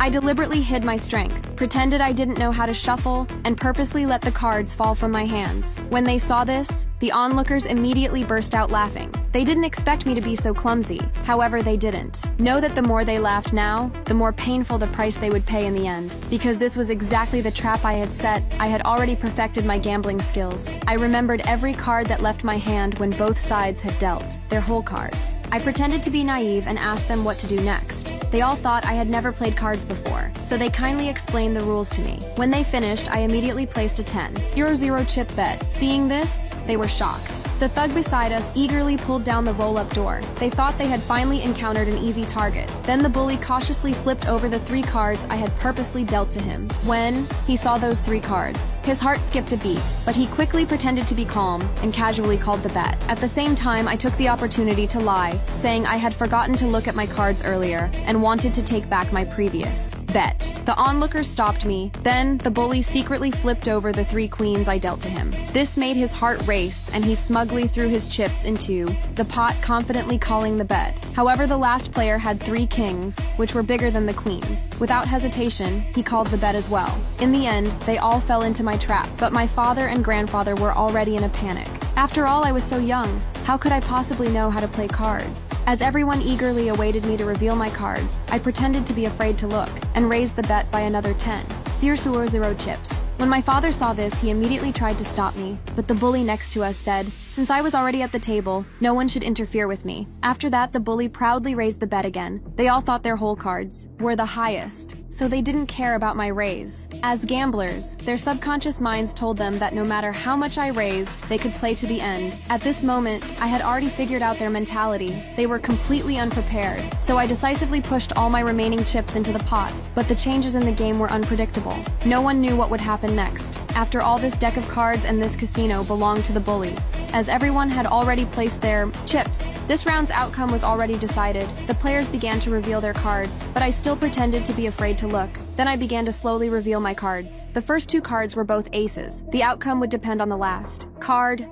I deliberately hid my strength, pretended I didn't know how to shuffle, and purposely let the cards fall from my hands. When they saw this, the onlookers immediately burst out laughing. They didn't expect me to be so clumsy. However, they didn't. Know that the more they laughed now, the more painful the price they would pay in the end. Because this was exactly the trap I had set, I had already perfected my gambling skills. I remembered every card that left my hand when both sides had dealt, their whole cards. I pretended to be naive and asked them what to do next. They all thought I had never played cards before, so they kindly explained the rules to me. When they finished, I immediately placed a 10-0 chip bet. Seeing this, they were shocked. The thug beside us eagerly pulled down the roll-up door. They thought they had finally encountered an easy target. Then the bully cautiously flipped over the 3 cards I had purposely dealt to him. When he saw those 3 cards, his heart skipped a beat, but he quickly pretended to be calm and casually called the bet. At the same time, I took the opportunity to lie, saying I had forgotten to look at my cards earlier and wanted to take back my previous bet. The onlookers stopped me. Then the bully secretly flipped over the 3 queens I dealt to him. This made his heart race, and he smugly threw his chips into the pot, confidently calling the bet. However, the last player had 3 kings, which were bigger than the queens. Without hesitation, he called the bet as well. In the end, they all fell into my trap, but my father and grandfather were already in a panic. After all, I was so young. How could I possibly know how to play cards? As everyone eagerly awaited me to reveal my cards, I pretended to be afraid to look, and raised the bet by another 10-0 chips. When my father saw this, he immediately tried to stop me, but the bully next to us said, since I was already at the table, no one should interfere with me. After that, the bully proudly raised the bet again. They all thought their whole cards were the highest, so they didn't care about my raise. As gamblers, their subconscious minds told them that no matter how much I raised, they could play to the end. At this moment, I had already figured out their mentality. They were completely unprepared, so I decisively pushed all my remaining chips into the pot, but the changes in the game were unpredictable. No one knew what would happen next. After all, this deck of cards and this casino belonged to the bullies, as everyone had already placed their chips. This round's outcome was already decided. The players began to reveal their cards, but I still pretended to be afraid to look. Then I began to slowly reveal my cards. The first 2 cards were both aces. The outcome would depend on the last card.